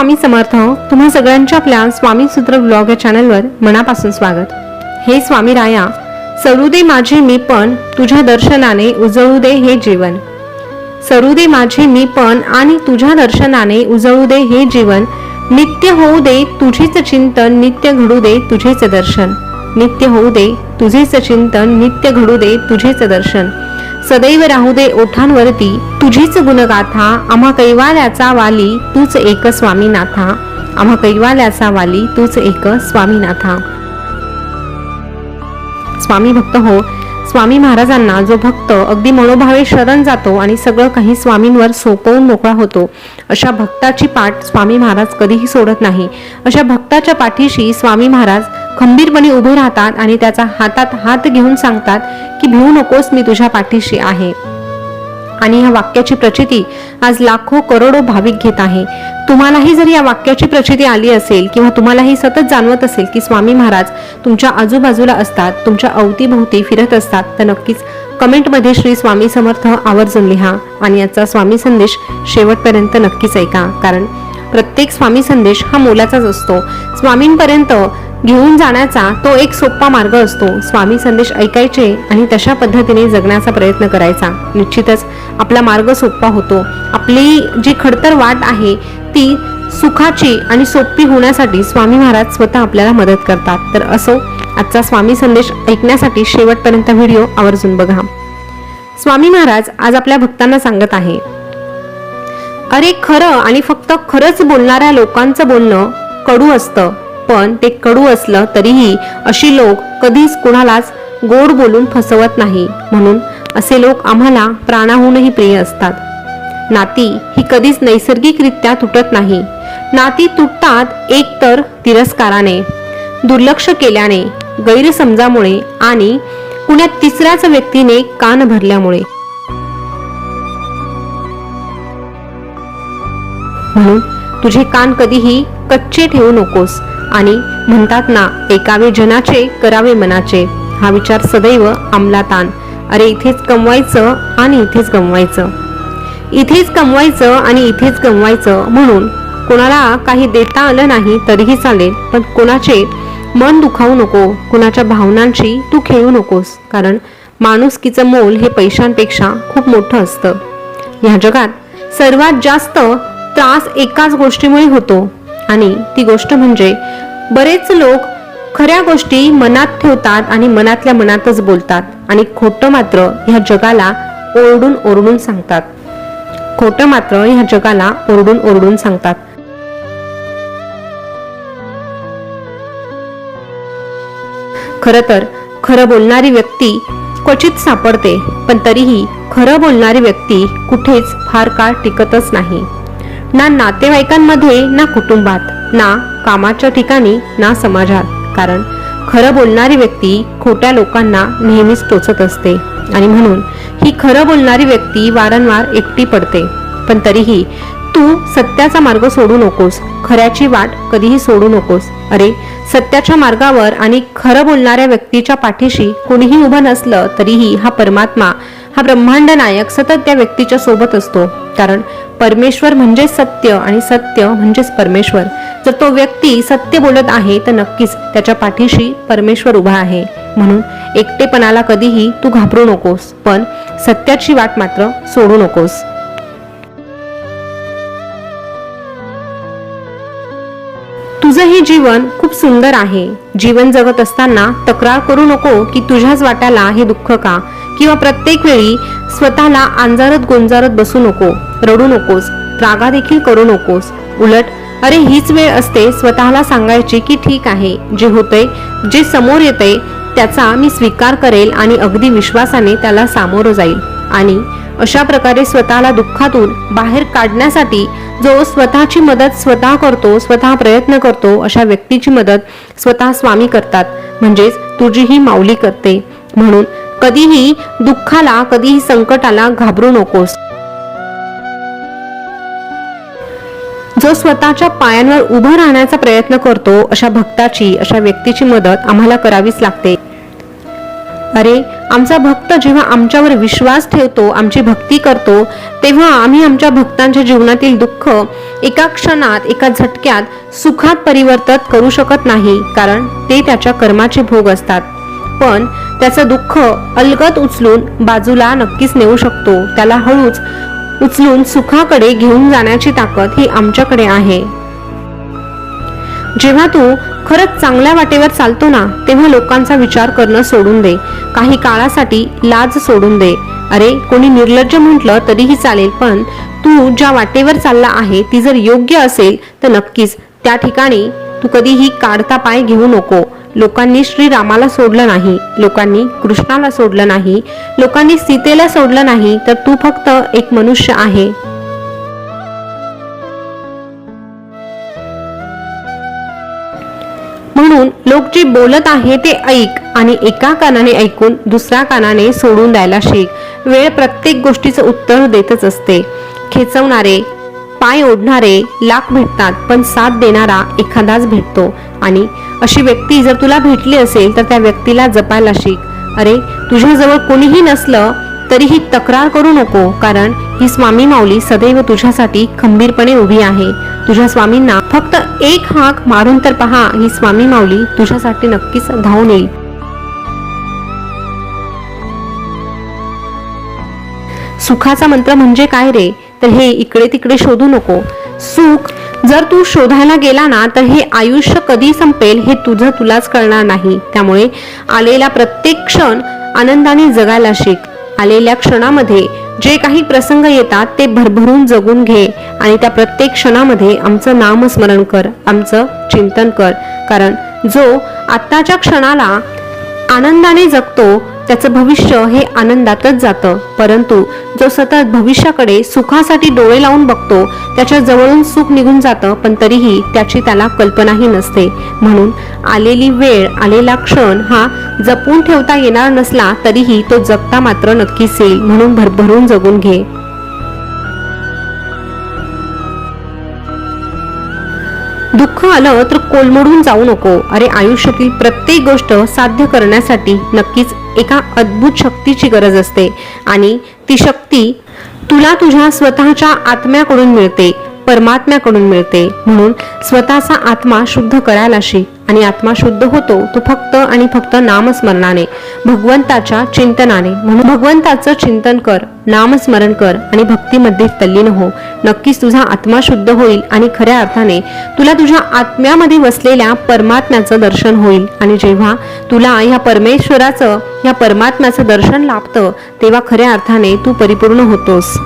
स्वामी समर्थ. तुम्हा सगळ्यांच्या आपल्या स्वामी सूत्र ब्लॉग या चॅनलवर मनापासून स्वागत. हे स्वामी राया, सरू दे माझे मी पण तुझ्या दर्शनाने उजळू दे हे जीवन. सरू दे माझे मी पण आणि तुझ्या दर्शनाने उजळू दे हे जीवन. नित्य होऊ दे तुझेच चिंतन, नित्य घडू दे तुझेच दर्शन. नित्य होऊ दे तुझेच चिंतन, नित्य घडू दे तुझेच दर्शन. सदैव राहू दे ओठांवरती तुझीच गुणगाथा. आम्हा कैवाल्याचा वाली तूच एक स्वामीनाथा. आम्हा कैवाल्याचा वाली तूच एक स्वामीनाथा. स्वामी भक्त हो, स्वामी महाराजांना जो भक्त अगदी मनोभावे शरण जातो आणि सगळं काही स्वामींवर सोपवून मोकळा होतो, अशा भक्ताची पाठ स्वामी महाराज कधीही सोडत नाही. अशा भक्ताच्या पाठीशी स्वामी महाराज खंबीरपणे उभे राहतात आणि त्याचा हातात हात घेऊन सांगतात की भिवू नकोस, मी तुझ्या पाठीशी आहे. आणि ह्या वाक्याची प्रचिती आज लाखो करोडो भाविक घेत आहे. तुम्हालाही जर या वाक्याची प्रचिती आली असेल किंवा तुम्हालाही सतत जाणवत असेल की स्वामी महाराज तुमच्या आजूबाजूला असतात, तुमच्या अवतीभोवती फिरत असतात, तर नक्कीच कमेंटमध्ये श्री स्वामी समर्थ आवर्जून लिहा आणि याचा स्वामी संदेश शेवटपर्यंत नक्कीच ऐका. कारण प्रत्येक स्वामी संदेश हा मोलाचाच असतो. स्वामींपर्यंत घेऊन जाण्याचा तो एक सोपा मार्ग असतो. स्वामी संदेश ऐकायचे आणि तशा पद्धतीने जगण्याचा प्रयत्न करायचा. निश्चितच आपला मार्ग सोपा होतो. आपली जी खडतर वाट आहे ती सुखाची आणि सोपी होण्यासाठी स्वामी महाराज स्वतः आपल्याला मदत करतात. तर असो, आजचा स्वामी संदेश ऐकण्यासाठी शेवटपर्यंत व्हिडिओ आवर्जून बघा. स्वामी महाराज आज आपल्या भक्तांना सांगत आहे, अरे खरं आणि फक्त खरंच बोलणाऱ्या लोकांचं बोलणं कडू असतं, पण ते कडू असलं तरीही अशी लोक कधीच कुणालाच गोड बोलून फसवत नाही. म्हणून असे लोक आम्हाला प्राणाहूनही प्रिय असतात. नाती ही कधीच नैसर्गिकरित्या तुटत नाही. नाती तुटतात एक तर तिरस्काराने, दुर्लक्ष केल्याने, गैरसमजामुळे आणि कुण्या तिसऱ्याच व्यक्तीने कान भरल्यामुळे. म्हणून तुझे कान कधीही कच्चे ठेवू नकोस. आणि म्हणतात ना, ऐकावे जनाचे करावे मनाचे, हा विचार सदैव अंमलात आण. अरे इथेच कमवायचं आणि इथेच गमवायचं, इथेच कमवायचं आणि इथेच गमवायचं. म्हणून कोणाला काही देता आलं नाही तरीही चालेल, पण कोणाचे मन दुखावू नको, कुणाच्या भावनांची तू खेळू नकोस. कारण माणुसकीचं मोल हे पैशांपेक्षा खूप मोठं असतं. या जगात सर्वात जास्त त्रास एकाच गोष्टीमुळे होतो आणि ती गोष्ट म्हणजे बरेच लोक खऱ्या गोष्टी मनात ठेवतात आणि मनातल्या मनातच बोलतात आणि खोटं मात्र ह्या जगाला ओरडून ओरडून सांगतात. खोटं मात्र ह्या जगाला ओरडून ओरडून सांगतात. खरं तर खरं बोलणारी व्यक्ती क्वचित सापडते, पण तरीही खरं बोलणारी व्यक्ती कुठेच फार काळ टिकतच नाही. ना नातेवाईकांमध्ये, ना कुटुंबात, ना कामाच्या ठिकाणी, ना समाजात. कारण खरं बोलणारी व्यक्ती खोट्या लोकांना नेहमीच टोचत असते आणि म्हणून ही खरं बोलणारी व्यक्ती वारंवार एकटी पडते. पण तरीही तू सत्याचा मार्ग सोडू नकोस, खऱ्याची वाट कधीही सोडू नकोस. अरे सत्याच्या मार्गावर आणि खरं बोलणाऱ्या व्यक्तीच्या पाठीशी कोणीही उभं नसलं तरीही हा परमात्मा, हा ब्रह्मांड नायक सतत त्या व्यक्तीच्या सोबत असतो. कारण परमेश्वर म्हणजे सत्य आणि सत्य म्हणजेच परमेश्वर. जर तो व्यक्ती सत्य बोलत आहे तर नक्कीच त्याच्या पाठीशी परमेश्वर उभा आहे. म्हणून एकटेपणाला कधीही तू घाबरू नकोस, पण सत्याची वाट मात्र सोडू नकोस. तुझं हे जीवन खूप सुंदर आहे. जीवन जगत असताना तक्रार करू नको की तुझ्याच वाट्याला हे दुःख का, किंवा प्रत्येक वेळी स्वतःला अंजारत गोंजारत बसू नको, रडू नकोस, रागा देखील करू नकोस. उलट अरे हीच वेळ असते स्वतःला सांगायची की ठीक आहे, जे होतंय, जे समोर येतंय त्याचा मी स्वीकार करेल आणि अगदी विश्वासाने त्याला सामोरं जाईल. आणि अशा प्रकारे स्वतःला दुःखातून बाहेर काढण्यासाठी जो स्वतःची मदत स्वतः करतो, स्वतः प्रयत्न करतो, अशा व्यक्तीची मदत स्वतः स्वामी करतात. म्हणजेच तुझी ही माऊली करते. म्हणून कधीही दुःखाला, कधीही संकटाला घाबरू नकोस. जो स्वतःच्या पायांवर उभं राहण्याचा प्रयत्न करतो अशा भक्ताची, अशा व्यक्तीची मदत आम्हाला करावीच लागते. अरे आमचा भक्त जेव्हा आमच्यावर विश्वास ठेवतो, आमची भक्ती करतो, तेव्हा आम्ही आमच्या भक्तांच्या जीवनातील दुःख एका क्षणात, एका झटक्यात सुखात परिवर्तित करू शकत नाही, कारण ते त्याच्या कर्माचे भोग असतात. पण त्याचं दुःख अलगद उचलून बाजूला नक्कीच नेऊ शकतो. त्याला हळूच उचलून सुखाकडे घेऊन जाण्याची ताकद ही आमच्याकडे आहे. जेव्हा तू खरंच चांगल्या वाटेवर चालतो ना, तेव्हा लोकांचा विचार करणं सोडून दे. काही काळासाठी लाज सोडून दे. अरे, कोणी निर्लज्ज म्हटलं तरीही चालेल, पण तू ज्या वाटेवर चालला आहे ती जर योग्य असेल तर नक्कीच त्या ठिकाणी तू कधीही काढता पाय घेऊ नको. लोकांनी श्रीरामाला सोडलं नाही, लोकांनी कृष्णाला सोडलं नाही, लोकांनी सीतेला सोडलं नाही, तर तू फक्त एक मनुष्य आहे. म्हणून लोक जे बोलत आहे ते ऐक आणि एका कानाने ऐकून दुसऱ्या कानाने सोडून द्यायला शिक. वेळ प्रत्येक गोष्टीचं उत्तर देतच असते. खेचवणारे, पाय ओढणारे लाख भेटतात, पण साथ देणारा एखादाच भेटतो. आणि अशी व्यक्ती जर तुला भेटली असेल तर त्या व्यक्तीला जपायला शिक. अरे, तुझ्याजवळ कोणीही नसलं तरीही तक्रार करू नको, कारण ही स्वामी माऊली सदैव तुझ्यासाठी खंबीरपणे उभी आहे. तुझ्या स्वामींना फक्त एक हाक मारून तर पहा, ही स्वामी माऊली तुझ्यासाठी नक्कीच धावून येईल. सुखाचा मंत्र म्हणजे काय रे, तर हे इकडे तिकडे शोधू नको. सुख जर तू शोधायला गेला ना, तर हे आयुष्य कधी संपेल हे तुलाच कळणार नाही. त्यामुळे आलेला प्रत्येक क्षण आनंदाने जगायला शिक. आलेल्या क्षणामध्ये जे काही प्रसंग येतात ते भरभरून जगून घे आणि त्या प्रत्येक क्षणामध्ये आमचं नामस्मरण कर, आमचं चिंतन कर. कारण जो आत्ताच्या क्षणाला आनंदाने जगतो त्याचं भविष्य हे आनंदातच जातं, परंतु जो सतत भविष्याकडे सुखासाठी डोळे लावून बघतो त्याच्या जवळून सुख निघून जातं, पण तरीही त्याची त्याला कल्पनाही नसते. म्हणून आलेली वेळ, आलेला क्षण हा जपून ठेवता येणार नसला तरीही तो जगता मात्र नक्कीच येईल. म्हणून भरभरून जगून घे. दुःख आलं तर कोलमडून जाऊ नको. अरे, आयुष्यातील प्रत्येक गोष्ट साध्य करण्यासाठी नक्कीच एका अद्भुत शक्तीची गरज असते आणि ती शक्ती तुला तुझ्या स्वतःच्या आत्म्याकडून मिळते, परमात्म्याकडून मिळते. म्हणून स्वतःचा आत्मा शुद्ध करायला शिक आणि आत्मा शुद्ध होतो तो फक्त आणि फक्त नामस्मरणाने, भगवंताच्या चिंतनाने. म्हणून भगवंताचं चिंतन कर, नामस्मरण कर आणि भक्तीमध्ये तल्लीन हो. नक्कीच तुझा आत्मा शुद्ध होईल आणि खऱ्या अर्थाने तुला तुझ्या आत्म्यामध्ये वसलेल्या परमात्म्याचं दर्शन होईल. आणि जेव्हा तुला या परमेश्वराचं, या परमात्म्याचं दर्शन लाभतं तेव्हा खऱ्या अर्थाने तू परिपूर्ण होतोस.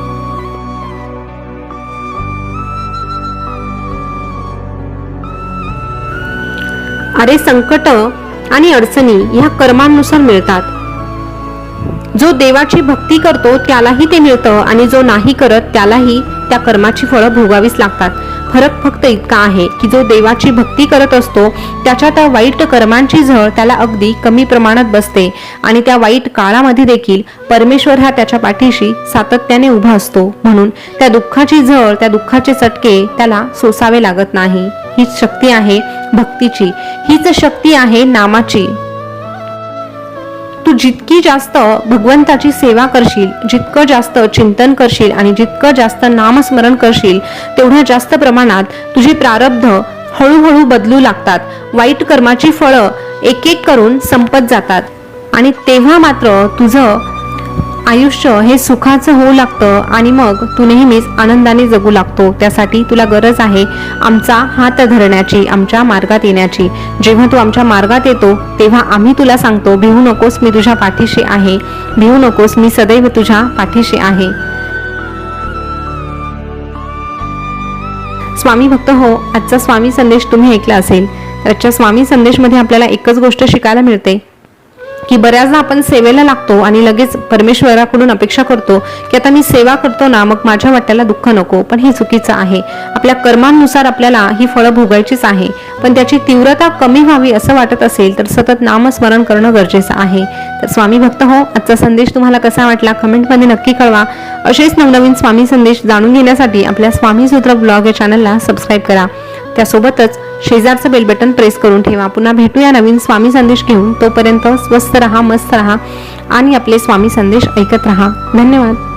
अरे, संकट आणि अडचणी ह्या कर्मांनुसार मिळतात. जो देवाची भक्ती करतो त्यालाही ते मिळतं आणि जो नाही करत त्यालाही त्या कर्माची फळं भोगावीच लागतात. फरक फक्त इतका आहे की जो देवाची भक्ती करत असतो त्याच्या त्या वाईट कर्मांची झळ त्याला अगदी कमी प्रमाणात बसते आणि त्या वाईट काळामध्ये देखील परमेश्वर हा त्याच्या पाठीशी सातत्याने उभा असतो. म्हणून त्या दुःखाची झळ, त्या दुःखाचे चटके त्याला सोसावे लागत नाही. हीच शक्ती आहे भक्तीची, हीच शक्ती आहे नामाची. तू जितकी जास्त भगवंताची सेवा करशील, जितकं जास्त चिंतन करशील आणि जितकं जास्त नामस्मरण करशील तेवढ्या जास्त प्रमाणात तुझे प्रारब्ध हळूहळू बदलू लागतात. वाईट कर्माची फळं एक एक करून संपत जातात आणि तेव्हा मात्र तुझं आयुष्य हे सुखाचं होऊ लागतं आणि मग तू नेहमीच आनंदाने जगू लागतो. त्यासाठी तुला गरज आहे आमचा हात धरण्याची, आमच्या मार्गात येण्याची. जेव्हा तू आमच्या मार्गात येतो तेव्हा आम्ही तुला सांगतो, भिवू नकोस, मी तुझ्या पाठीशी आहे. भिवू नकोस, मी सदैव तुझ्या पाठीशी आहे. स्वामी भक्त हो, आजचा स्वामी संदेश तुम्ही ऐकला असेल. आजच्या स्वामी संदेशमध्ये आपल्याला एकच गोष्ट शिकायला मिळते की बऱ्याचदा आपण सेवेला लागतो आणि लगेच परमेश्वराकडून अपेक्षा करतो की आता मी सेवा करतो ना, मग माझ्या वाट्याला दुःख नको. पण हे चुकीचं आहे. आपल्या कर्मांनुसार आपल्याला ही फळं भोगायचीच आहे, पण त्याची तीव्रता कमी व्हावी असं वाटत असेल तर सतत नामस्मरण करणं गरजेचं आहे. तर स्वामी भक्त हो, आजचा संदेश तुम्हाला कसा वाटला कमेंटमध्ये नक्की कळवा. असेच नवनवीन स्वामी संदेश जाणून घेण्यासाठी आपल्या स्वामी सूत्र ब्लॉग या चॅनलला सबस्क्राईब करा. त्यासोबतच शेजारचं बेल बटन प्रेस करून ठेवा. पुन्हा भेटूया नवीन स्वामी संदेश घेऊन. तोपर्यंत स्वस्थ रहा, मस्त रहा आणि आपले स्वामी संदेश ऐकत राहा. धन्यवाद.